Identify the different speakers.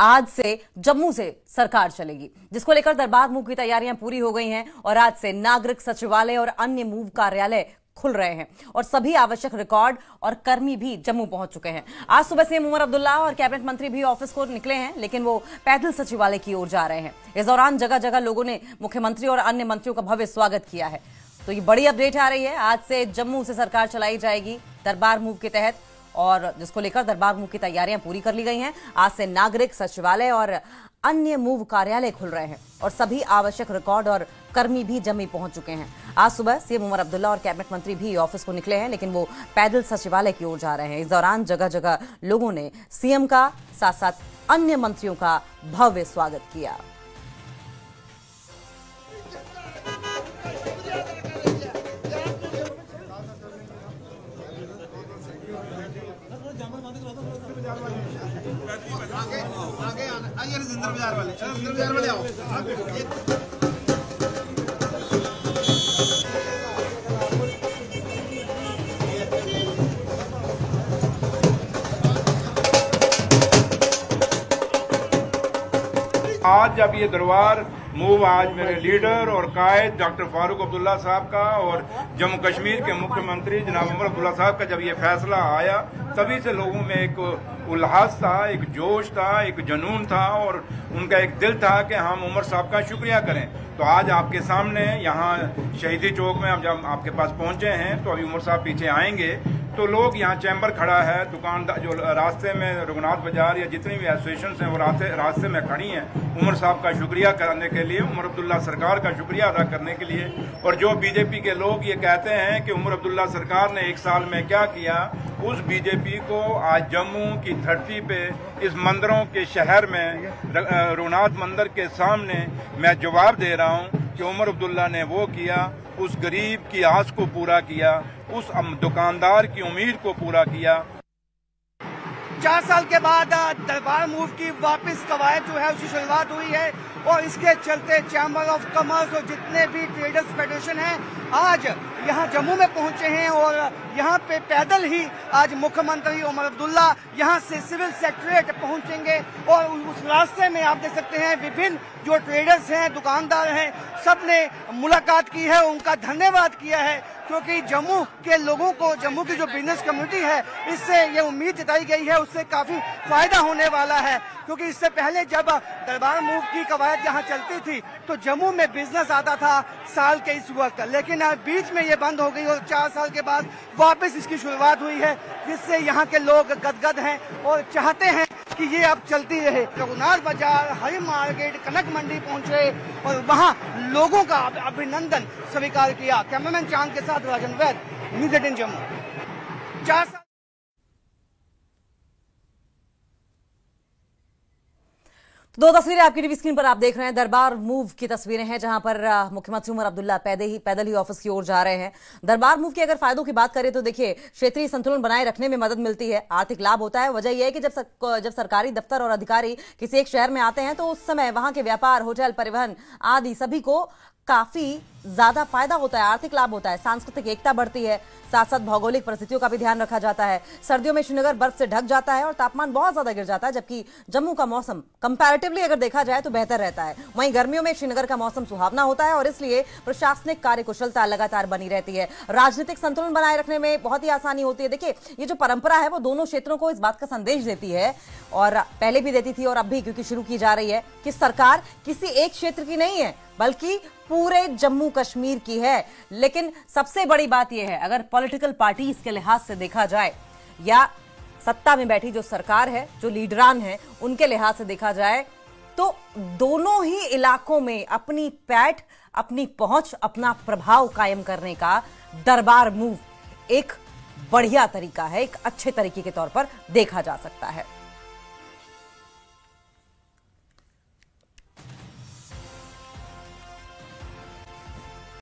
Speaker 1: आज से जम्मू से सरकार चलेगी, जिसको लेकर दरबार मूव की तैयारियां पूरी हो गई हैं और आज से नागरिक सचिवालय और अन्य मूव कार्यालय खुल रहे हैं और सभी आवश्यक रिकॉर्ड और कर्मी भी जम्मू पहुंच चुके हैं। आज सुबह सीएम उमर अब्दुल्ला और कैबिनेट मंत्री भी ऑफिस को निकले हैं, लेकिन वो पैदल सचिवालय की ओर जा रहे हैं। इस दौरान जगह जगह लोगों ने मुख्यमंत्री और अन्य मंत्रियों का भव्य स्वागत किया है। तो ये बड़ी अपडेट आ रही है, आज से जम्मू से सरकार चलाई जाएगी दरबार मूव के तहत, और जिसको लेकर दरबार मूव की तैयारियां पूरी कर ली गई हैं। आज से नागरिक सचिवालय और अन्य मूव कार्यालय खुल रहे हैं और सभी आवश्यक रिकॉर्ड और कर्मी भी जम्मू पहुंच चुके हैं। आज सुबह सीएम उमर अब्दुल्ला और कैबिनेट मंत्री भी ऑफिस को निकले हैं, लेकिन वो पैदल सचिवालय की ओर जा रहे हैं। इस दौरान जगह जगह लोगों ने सीएम का साथ साथ अन्य मंत्रियों का भव्य स्वागत किया।
Speaker 2: आगे आइए जिंदर बाजार वाले, जिंदर बाजार वाले आओ।
Speaker 3: आज जब ये दरबार मूव आज मेरे लीडर और कायद डॉक्टर फारूक अब्दुल्ला साहब का और जम्मू कश्मीर के मुख्यमंत्री जनाब उमर अब्दुल्ला साहब का जब ये फैसला आया, तभी से लोगों में एक उल्लास था, एक जोश था, एक जुनून था और उनका एक दिल था कि हम उमर साहब का शुक्रिया करें। तो आज आपके सामने यहाँ शहीदी चौक में हम जब आपके पास पहुंचे हैं, तो अभी उमर साहब पीछे आएंगे तो लोग यहाँ चैम्बर खड़ा है, दुकानदार जो रास्ते में रघुनाथ बाजार या जितनी भी एसोसिएशन हैं वो रास्ते में खड़ी हैं उमर साहब का शुक्रिया करने के लिए, उमर अब्दुल्ला सरकार का शुक्रिया अदा करने के लिए। और जो बीजेपी के लोग ये कहते हैं कि उमर अब्दुल्ला सरकार ने 1 साल में क्या किया, उस बीजेपी को आज जम्मू की धरती पे इस मंदिरों के शहर में रघुनाथ मंदिर के सामने मैं जवाब दे रहा हूँ कि उमर अब्दुल्ला ने वो किया, उस गरीब की आस को पूरा किया, उस दुकानदार की उम्मीद को पूरा किया।
Speaker 2: 4 साल के बाद दरबार मूव की वापस कवायद जो है उसकी शुरुआत हुई है और इसके चलते चैम्बर ऑफ कॉमर्स और जितने भी ट्रेडर्स फेडरेशन हैं आज यहाँ जम्मू में पहुंचे हैं और यहाँ पे पैदल ही आज मुख्यमंत्री उमर अब्दुल्ला यहाँ से सिविल सेक्रेटरीट पहुंचेंगे और उस रास्ते में आप देख सकते हैं विभिन्न जो ट्रेडर्स हैं, दुकानदार हैं, सब ने मुलाकात की है, उनका धन्यवाद किया है, क्योंकि जम्मू के लोगों को, जम्मू की जो बिजनेस कम्युनिटी है, इससे ये उम्मीद जताई गई है उससे काफी फायदा होने वाला है। क्योंकि इससे पहले जब दरबार मूव की कवायद यहाँ चलती थी तो जम्मू में बिजनेस आता था साल के इस वक्त, लेकिन बीच में ये बंद हो गई और 4 साल के बाद वापस इसकी शुरुआत हुई है, जिससे यहाँ के लोग गदगद हैं और चाहते हैं कि ये अब चलती रहे। रघुनाथ बाजार, हरी मार्केट, कनक मंडी पहुंचे और वहाँ लोगों का अभिनंदन स्वीकार किया। कैमरामैन चांद के साथ राजन वैद, न्यूज़ 18 जम्मू। 4 साल
Speaker 1: तो 2 तस्वीरें आपकी टीवी स्क्रीन पर आप देख रहे हैं, दरबार मूव की तस्वीरें हैं, जहां पर मुख्यमंत्री उमर अब्दुल्ला पैदल ही ऑफिस की ओर जा रहे हैं। दरबार मूव के अगर फायदों की बात करें तो देखिए, क्षेत्रीय संतुलन बनाए रखने में मदद मिलती है, आर्थिक लाभ होता है। वजह यह है कि जब सरकारी दफ्तर और अधिकारी किसी एक शहर में आते हैं तो उस समय वहां के व्यापार, होटल, परिवहन आदि सभी को काफी ज्यादा फायदा होता है, आर्थिक लाभ होता है, सांस्कृतिक एकता बढ़ती है, साथ साथ भौगोलिक परिस्थितियों का भी ध्यान रखा जाता है। सर्दियों में श्रीनगर बर्फ से ढक जाता है और तापमान बहुत ज्यादा गिर जाता है, जबकि जम्मू का मौसम कंपैरेटिवली अगर देखा जाए तो बेहतर रहता है। वहीं गर्मियों में श्रीनगर का मौसम सुहावना होता है और इसलिए प्रशासनिक कार्यकुशलता लगातार बनी रहती है। राजनीतिक संतुलन बनाए रखने में बहुत ही आसानी होती है। देखिए, ये जो परंपरा है वो दोनों क्षेत्रों को इस बात का संदेश देती है, और पहले भी देती थी और अब भी, क्योंकि शुरू की जा रही है, कि सरकार किसी एक क्षेत्र की नहीं है बल्कि पूरे जम्मू कश्मीर की है। लेकिन सबसे बड़ी बात यह है, अगर पॉलिटिकल पार्टीज के लिहाज से देखा जाए या सत्ता में बैठी जो सरकार है, जो लीडरान है, उनके लिहाज से देखा जाए तो दोनों ही इलाकों में अपनी पैठ, अपनी पहुंच, अपना प्रभाव कायम करने का दरबार मूव एक बढ़िया तरीका है, एक अच्छे तरीके के तौर पर देखा जा सकता है।